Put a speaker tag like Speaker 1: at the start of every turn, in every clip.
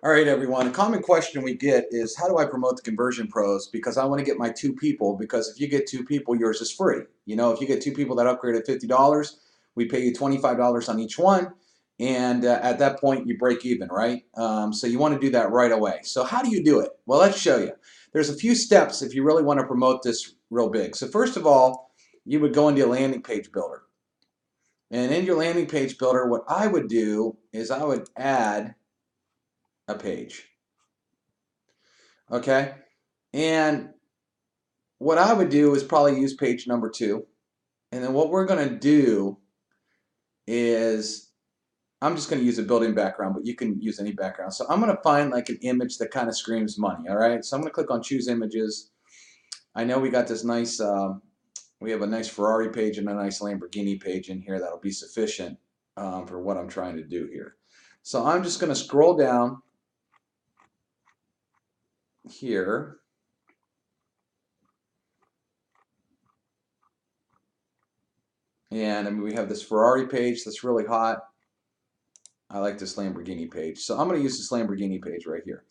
Speaker 1: All right, everyone. A common question we get is, how do I promote the conversion pros? Because I want to get my two people, because if you get two people, yours is free. You know, if you get two people that upgrade at $50, we pay you $25 on each one. And at that point, you break even, right? So you want to do that right away. So how do you do it? Well, let's show you. There's a few steps if you really want to promote this real big. So first of all, you would go into your landing page builder. And in your landing page builder, what I would do is I would add a page. Okay? And what I would do is probably use page number 2. And then what we're going to do is, I'm just going to use a building background, but you can use any background. So I'm going to find like an image that kind of screams money. All right. So I'm going to click on choose images. I know we got this nice, we have a nice Ferrari page and a nice Lamborghini page in here. That'll be sufficient for what I'm trying to do here. So I'm just going to scroll down here. And I mean, we have this Ferrari page that's really hot. I like this Lamborghini page. So I'm going to use this Lamborghini page right here.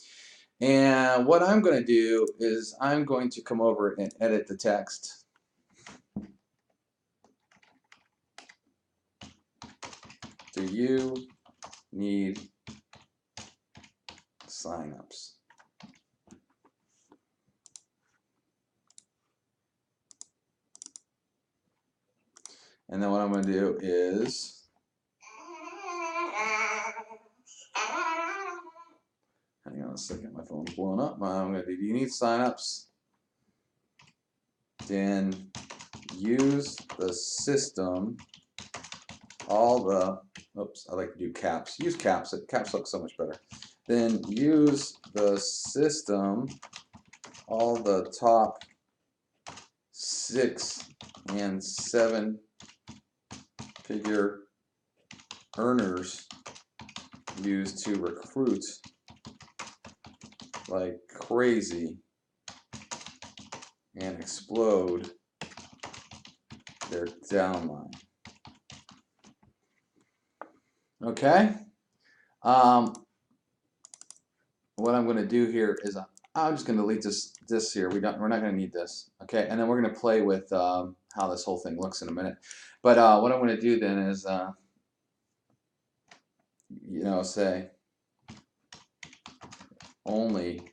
Speaker 1: And what I'm going to do is I'm going to come over and edit the text. Do you need signups? And then what I'm going to do is, hang on a second, my phone's blowing up. I'm going to do, do you need signups? Then use the system, all the, oops, I like to do caps. Use caps. Caps look so much better. Then use the system, all the top 6 and 7 figure earners use to recruit like crazy and explode their downline. Okay. What I'm going to do here is I'm just going to delete this here. We're not going to need this. Okay, and then we're going to play with how this whole thing looks in a minute. But what I'm going to do then is, you know, say only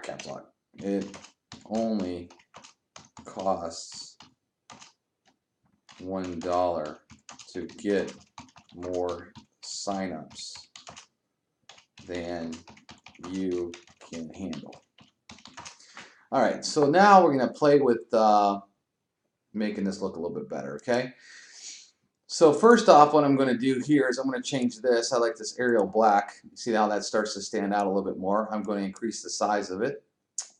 Speaker 1: caps lock. It only costs $1 to get more signups than you can handle. All right, so now we're going to play with making this look a little bit better, okay? So first off, what I'm going to do here is I'm going to change this. I like this Arial black. You see how that starts to stand out a little bit more. I'm going to increase the size of it.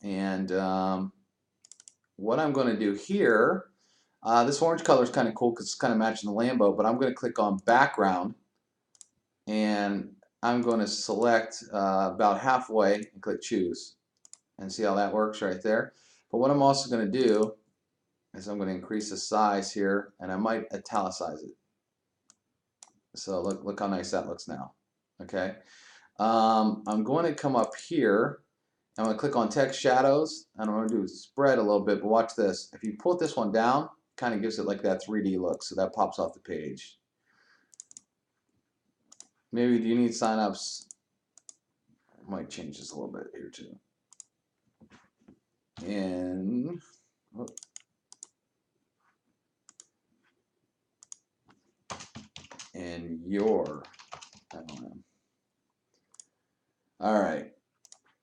Speaker 1: And what I'm going to do here, this orange color is kind of cool because it's kind of matching the Lambo, but I'm going to click on background, and I'm going to select about halfway and click choose. And see how that works right there. But what I'm also going to do is I'm going to increase the size here, and I might italicize it. So look how nice that looks now. Okay. I'm going to come up here. I'm going to click on text shadows, and I'm going to do spread a little bit, but watch this. If you pull this one down, kind of gives it like that 3D look, so that pops off the page. Maybe do you need signups? I might change this a little bit here too. And your MLM. All right.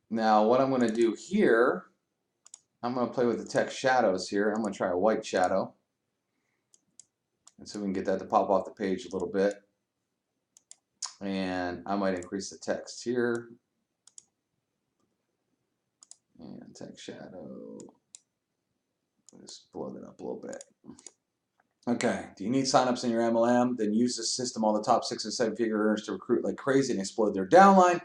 Speaker 1: Now what I'm going to do here, I'm going to play with the text shadows here. I'm going to try a white shadow. And so we can get that to pop off the page a little bit. And I might increase the text here. And text shadow. Just blow that up a little bit. Okay, do you need signups in your MLM? Then use this system, all the top 6 and 7 figure earners to recruit like crazy and explode their downline.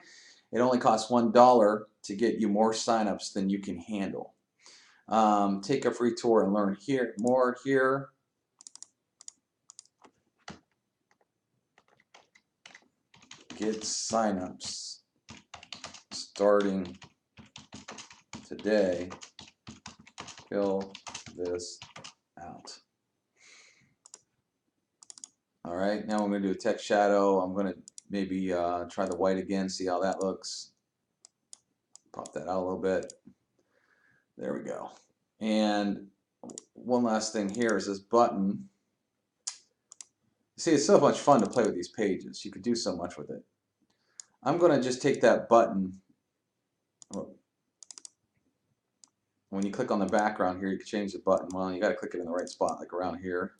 Speaker 1: It only costs $1 to get you more signups than you can handle. Take a free tour and learn more here. get signups starting today. Fill this out. All right, now I'm going to do a text shadow. I'm going to maybe try the white again, see how that looks. Pop that out a little bit. There we go. And one last thing here is this button. See, it's so much fun to play with these pages. You could do so much with it. I'm going to just take that button. When you click on the background here, you can change the button. Well, you got to click it in the right spot, like around here.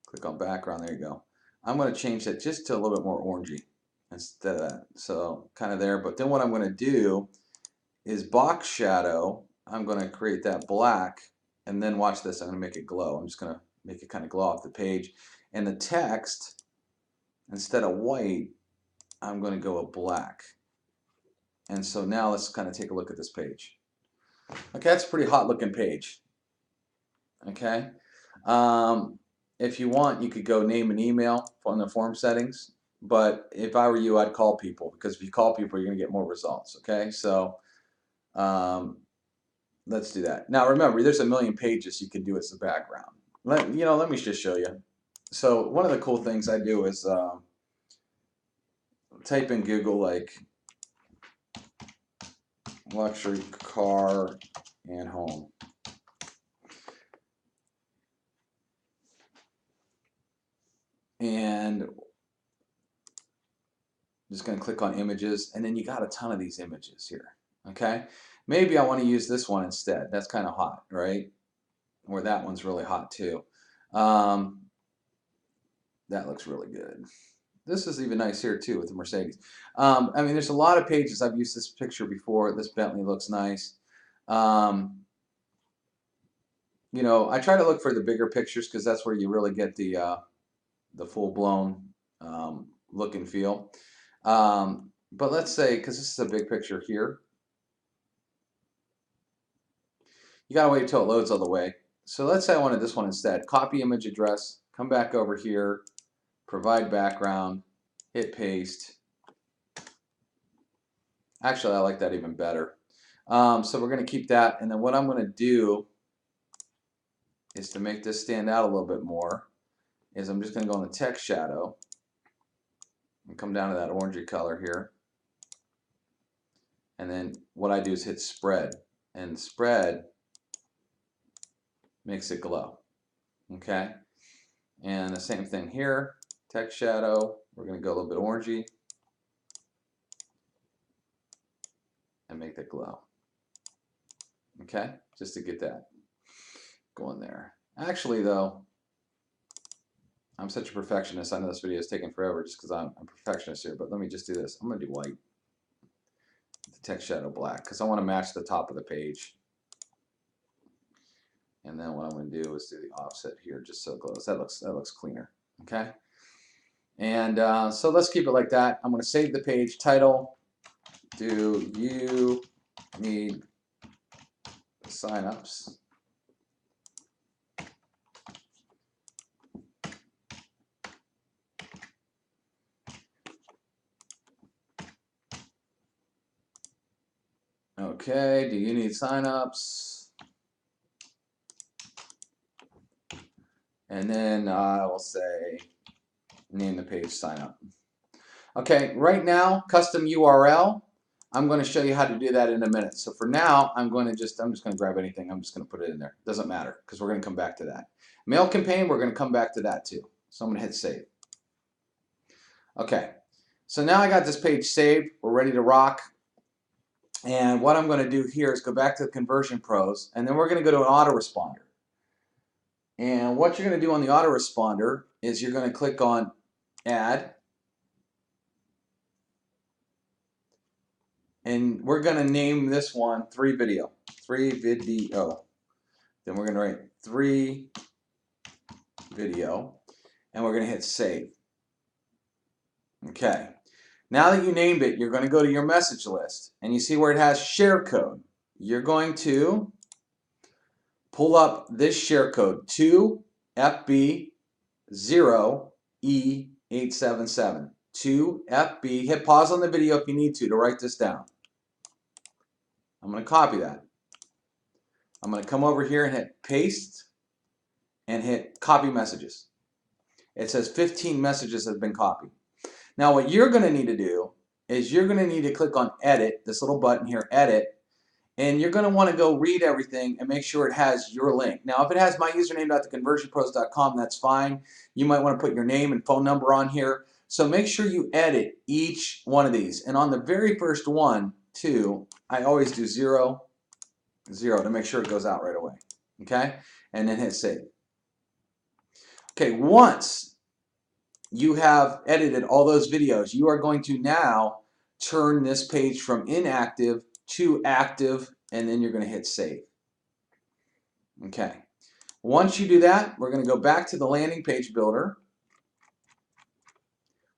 Speaker 1: Click on background, there you go. I'm going to change that just to a little bit more orangey instead of that. So kind of there, but then what I'm going to do is box shadow. I'm going to create that black, and then watch this, I'm going to make it glow. I'm just going to make it kind of glow off the page. And the text, instead of white, I'm going to go with black. And so now let's kind of take a look at this page. Okay, that's a pretty hot looking page. Okay. If you want, you could go name and email on the form settings, but if I were you, I'd call people, because if you call people, you're going to get more results. Okay, so let's do that. Now remember, there's a million pages you can do as the background. Let me just show you. So one of the cool things I do is type in Google like luxury car and home. And I'm just going to click on images, and then you got a ton of these images here. Okay, maybe I want to use this one instead. That's kind of hot, right? Or that one's really hot too. That looks really good. This is even nice here too with the Mercedes. I mean, there's a lot of pages. I've used this picture before. This Bentley looks nice. You know, I try to look for the bigger pictures because that's where you really get the full-blown look and feel. But let's say, because this is a big picture here, you gotta wait until it loads all the way. So let's say I wanted this one instead. Copy image address, come back over here, provide background, hit paste. Actually, I like that even better. So we're going to keep that, and then what I'm going to do is, to make this stand out a little bit more, is I'm just going to go in the text shadow and come down to that orangey color here. And then what I do is hit spread, and spread makes it glow. Okay? And the same thing here, text shadow, we're going to go a little bit orangey and make that glow. Okay? Just to get that going there. Actually though, I'm such a perfectionist. I know this video is taking forever just because I'm a perfectionist here, but let me just do this. I'm going to do white, the text shadow black, because I want to match the top of the page. And then what I'm going to do is do the offset here just so it glows. That looks cleaner. Okay? And so let's keep it like that. I'm going to save the page. Title, do you need signups? Okay, do you need signups? And then I will say, name the page sign up. Okay, right now, custom URL. I'm going to show you how to do that in a minute. So for now, I'm just going to grab anything. I'm just going to put it in there. Doesn't matter, because we're going to come back to that. Mail campaign, we're going to come back to that too. So I'm going to hit save. Okay, so now I got this page saved. We're ready to rock. And what I'm going to do here is go back to the Conversion Pros, and then we're going to go to an autoresponder. And what you're going to do on the autoresponder is you're going to click on Add. And we're going to name this one 3 video. 3 video. Then we're going to write 3 video. And we're going to hit save. Okay. Now that you named it, you're going to go to your message list. And you see where it has share code. You're going to pull up this share code, 2FB0E877. 2FB. Hit pause on the video if you need to write this down. I'm going to copy that. I'm going to come over here and hit paste and hit copy messages. It says 15 messages have been copied. Now what you're going to need to do is you're going to need to click on edit, this little button here, edit, and you're going to want to go read everything and make sure it has your link. Now if it has myusername.theconversionpros.com, that's fine. You might want to put your name and phone number on here. So make sure you edit each one of these. And on the very first one, too, I always do 0, 0 to make sure it goes out right away. Okay? And then hit save. Okay, once you have edited all those videos, you are going to now turn this page from inactive to active, and then you're going to hit save. Okay. Once you do that, we're going to go back to the landing page builder.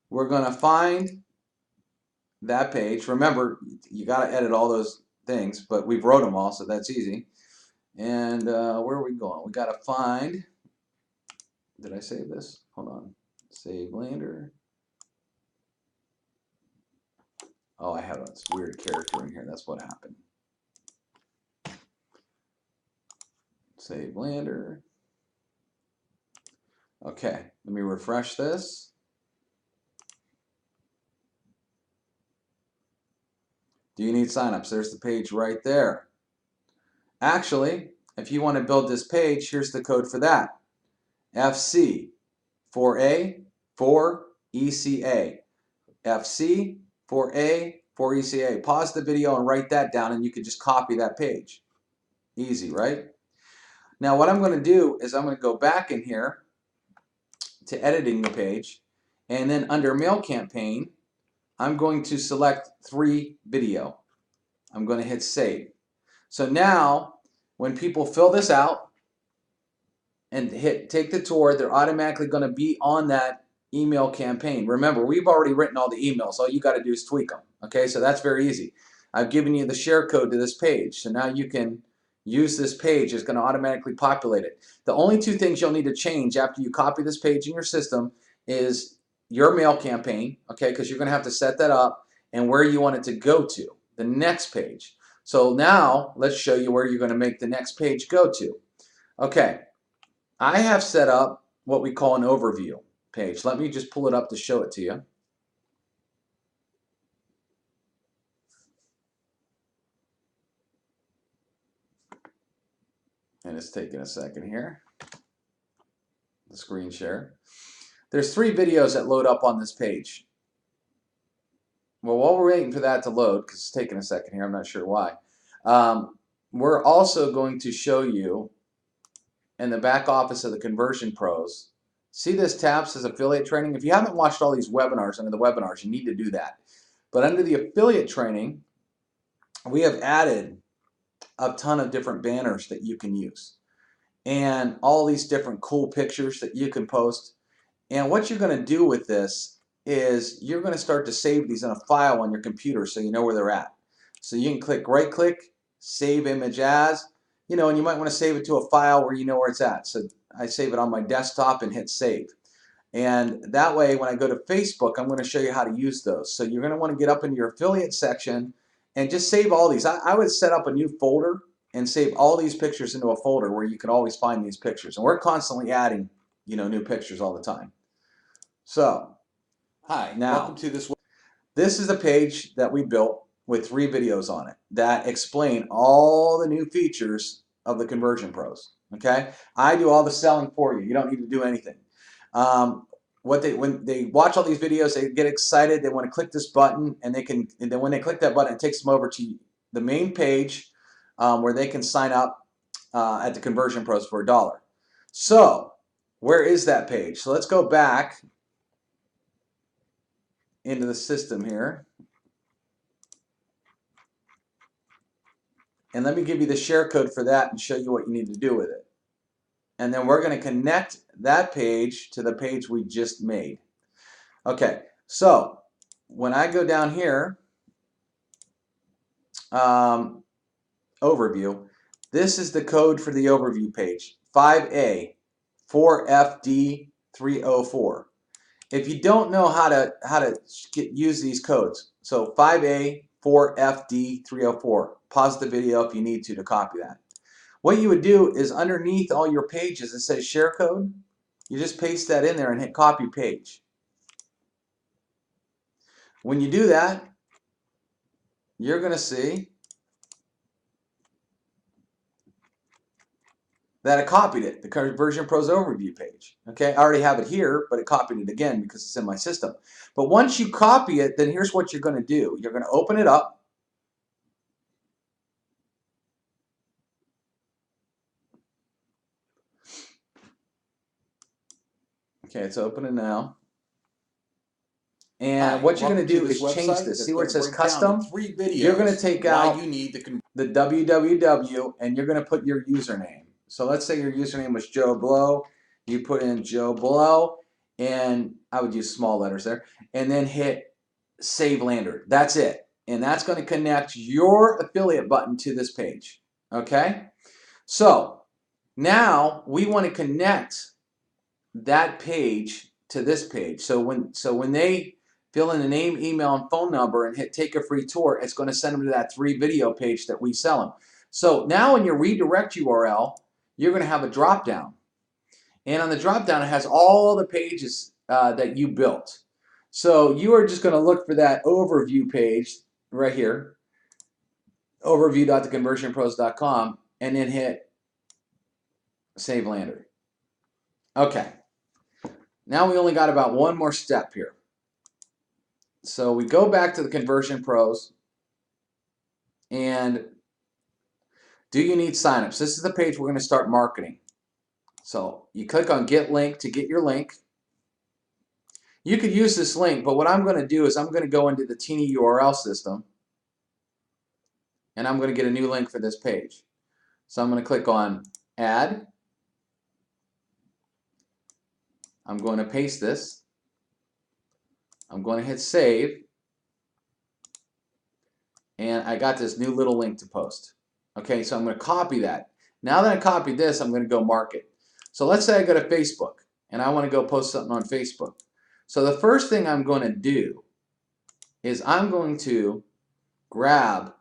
Speaker 1: We're going to find that page. Remember, you got to edit all those things, but we've wrote them all, so that's easy. And where are we going? We got to find, did I save this? Hold on. Save lander. Oh, I have this weird character in here. That's what happened. Save lander. Okay, let me refresh this. Do you need signups? There's the page right there. Actually, if you want to build this page, here's the code for that. FC 4A 4ECA. FC 4A 4ECA. Pause the video and write that down, and you can just copy that page. Easy, right? Now what I'm going to do is I'm going to go back in here to editing the page, and then under mail campaign, I'm going to select 3 video. I'm going to hit save. So now when people fill this out and hit take the tour, they're automatically going to be on that email campaign. Remember, we've already written all the emails. All you got to do is tweak them. Okay, so that's very easy. I've given you the share code to this page, so now you can use this page. It's going to automatically populate it. The only 2 things you'll need to change after you copy this page in your system is your mail campaign, okay, because you're going to have to set that up, and where you want it to go to, the next page. So now let's show you where you're going to make the next page go to. Okay, I have set up what we call an overview page. Let me just pull it up to show it to you. And it's taking a second here. The screen share. There's 3 videos that load up on this page. Well, while we're waiting for that to load, because it's taking a second here, I'm not sure why, we're also going to show you in the back office of the Conversion Pros. See this tab says affiliate training? If you haven't watched all these webinars, under the webinars, you need to do that. But under the affiliate training, we have added a ton of different banners that you can use, and all these different cool pictures that you can post. And what you're going to do with this is you're going to start to save these in a file on your computer so you know where they're at. So you can click right click, save image as, and you might want to save it to a file where you know where it's at. So I save it on my desktop and hit save. And that way when I go to Facebook, I'm going to show you how to use those. So you're going to want to get up into your affiliate section and just save all these. I would set up a new folder and save all these pictures into a folder where you can always find these pictures. And we're constantly adding, new pictures all the time. So, hi, now welcome to this. This is a page that we built with 3 videos on it that explain all the new features of the Conversion Pros. Okay, I do all the selling for you. You don't need to do anything. When they watch all these videos, they get excited. They want to click this button, and then when they click that button, it takes them over to the main page where they can sign up at the Conversion Pros for $1. So, where is that page? So let's go back into the system here. And let me give you the share code for that and show you what you need to do with it. And then we're going to connect that page to the page we just made. Okay, so when I go down here, overview, this is the code for the overview page, 5A 4FD 304. if you don't know how to use these codes, so 5A4FD304, pause the video if you need to copy that. What you would do is underneath all your pages it says share code. You just paste that in there and hit copy page. When you do that, you're going to see that I copied it, the Conversion Pros overview page. Okay, I already have it here, but it copied it again because it's in my system. But once you copy it, then here's what you're going to do. You're going to open it up. Okay, it's opening now. And what you're going to do is change this. See where it says custom? You're going to take out the www and you're going to put your username. So let's say your username was Joe Blow. You put in Joe Blow, and I would use small letters there, and then hit Save Lander. That's it. And that's going to connect your affiliate button to this page. Okay? So now we want to connect that page to this page. So when they fill in the name, email, and phone number and hit take a free tour, it's going to send them to that 3 video page that we sell them. So now in your redirect URL, you're going to have a drop down. And on the drop down, it has all the pages that you built. So you are just going to look for that overview page right here, overview.theconversionpros.com, and then hit Save Lander. Okay. Now we only got about one more step here. So we go back to the Conversion Pros, and do you need signups? This is the page we're going to start marketing. So you click on Get Link to get your link. You could use this link, but what I'm going to do is I'm going to go into the Teeny URL system, and I'm going to get a new link for this page. So I'm going to click on Add. I'm going to paste this. I'm going to hit Save. And I got this new little link to post. Okay, so I'm going to copy that. Now that I copied this, I'm going to go market. So let's say I go to Facebook, and I want to go post something on Facebook. So the first thing I'm going to do is I'm going to grab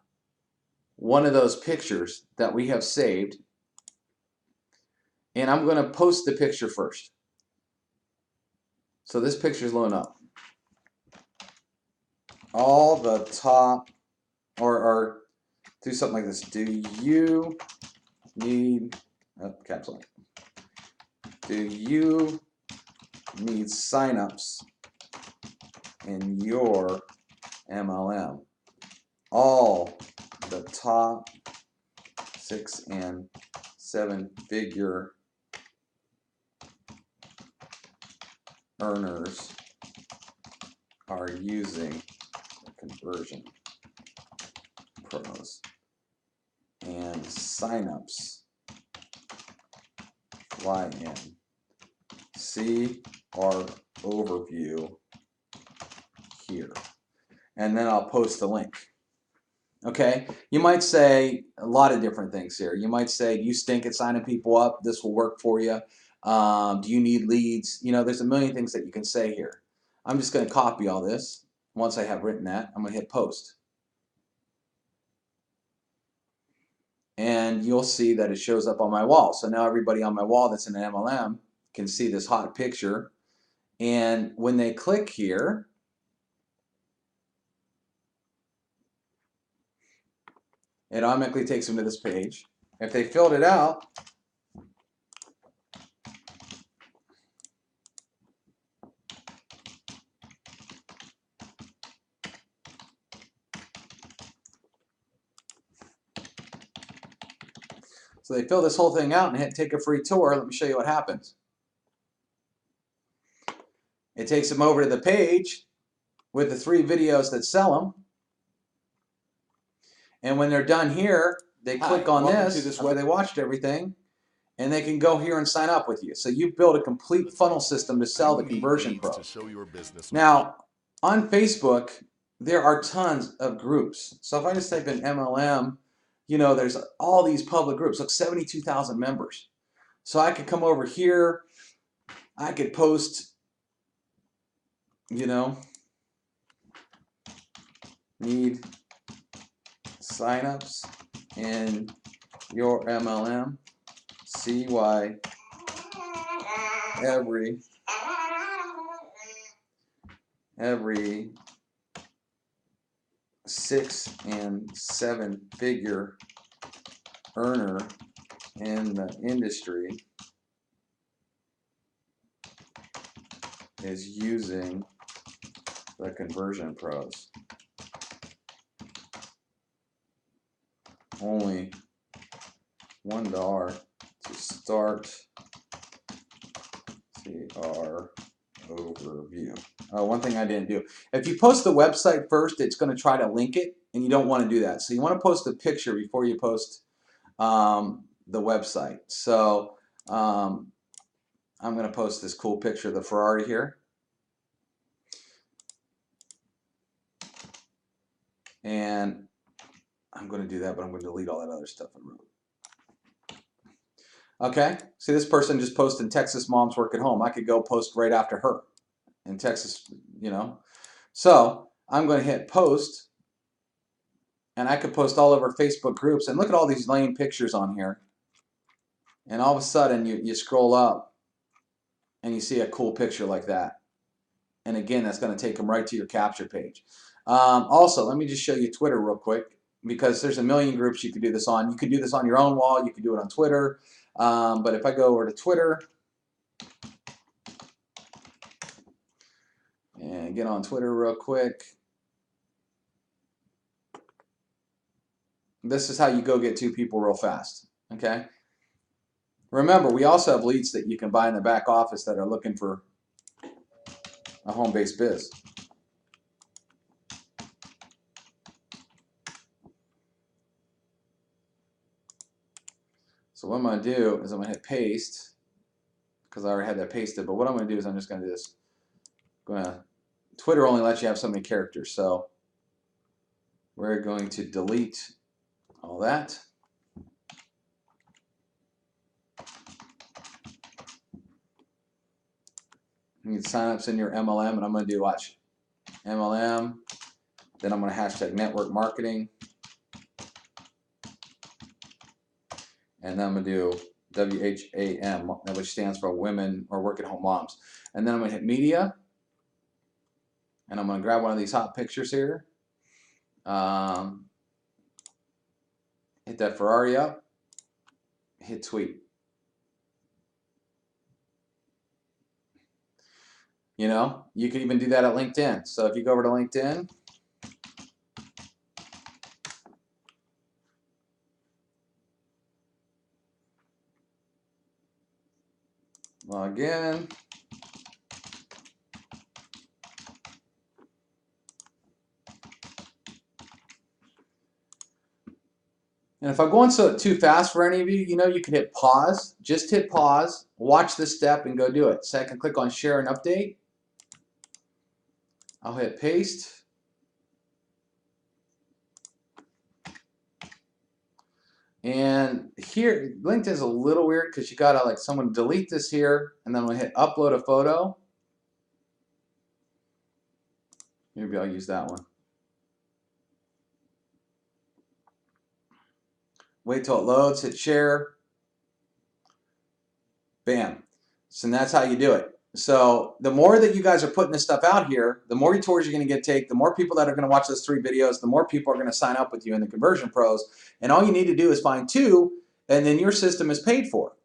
Speaker 1: one of those pictures that we have saved, and I'm going to post the picture first. So this picture is loading up. All the top, or do something like this. Do you need, caps lock. Do you need signups in your MLM? All the top 6 and 7 figure earners are using the Conversion Pros, and signups fly in. See our overview here, and then I'll post the link. Okay, you might say a lot of different things here. You might say, do you stink at signing people up? This will work for you. Do you need leads? You know, there's a million things that you can say here. I'm just going to copy all this. Once I have written that, I'm going to hit post. And you'll see that it shows up on my wall. So now everybody on my wall that's in an MLM can see this hot picture. And when they click here, it automatically takes them to this page. If they filled it out, so they fill this whole thing out and hit take a free tour. Let me show you what happens. It takes them over to the page with the 3 videos that sell them. And when they're done here, they click on this after they watched everything, and they can go here and sign up with you. So you've built a complete funnel system to sell the Conversion Pros. Now, on Facebook, there are tons of groups. So if I just type in MLM, you know, there's all these public groups. Look, 72,000 members. So I could come over here. I could post you know, need signups in your MLM. See why every 6 and 7 figure earner in the industry is using the conversion pros. Only $1 to start CR overview. One thing I didn't do. If you post the website first, it's going to try to link it, and you don't want to do that. So you want to post a picture before you post the website. So I'm going to post this cool picture of the Ferrari here. And I'm going to do that, but I'm going to delete all that other stuff I wrote. Okay, see this person just posted Texas moms work at home. I could go post right after her in Texas, you know. So I'm going to hit post, and I could post all over Facebook groups. And look at all these lame pictures on here. And all of a sudden you scroll up and you see a cool picture like that. And again, that's going to take them right to your capture page. Also, let me just show you Twitter real quick, because there's a million groups you could do this on. You could do this on your own wall. You could do it on Twitter. But if I go over to Twitter and get on Twitter real quick, this is how you go get 2 people real fast. Okay. Remember, we also have leads that you can buy in the back office that are looking for a home-based biz. So what I'm going to do is I'm going to hit paste, because I already had that pasted. But what I'm going to do is I'm just going to do this. Twitter only lets you have so many characters, so we're going to delete all that. You need signups in your MLM, and I'm going to do, watch, MLM. Then I'm going to hashtag network marketing. And then I'm going to do WHAM, which stands for women or work at home moms. And then I'm going to hit media. And I'm going to grab one of these hot pictures here. Hit that Ferrari up. Hit tweet. You know, you could even do that at LinkedIn. So if you go over to LinkedIn, log in. And if I'm going too fast for any of you, you know, you can hit pause. Just hit pause, watch this step, and go do it. So I can click on share and update. I'll hit paste. And here, LinkedIn is a little weird because you gotta like someone delete this here, and then I'm gonna hit upload a photo. Maybe I'll use that one. Wait till it loads, hit share. Bam. So that's how you do it. So the more that you guys are putting this stuff out here, the more tours you're going to get take, the more people that are going to watch those 3 videos, the more people are going to sign up with you in the conversion pros. And all you need to do is find 2, and then your system is paid for.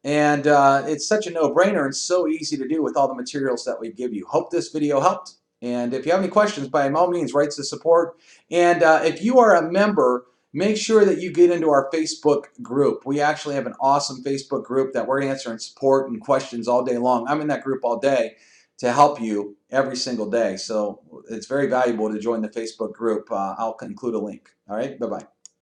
Speaker 1: And it's such a no-brainer and so easy to do with all the materials that we give you. Hope this video helped. And if you have any questions, by all means, write to support. And if you are a member, make sure that you get into our Facebook group. We actually have an awesome Facebook group that we're answering support and questions all day long. I'm in that group all day to help you every single day. So it's very valuable to join the Facebook group. I'll include a link. All right, bye-bye.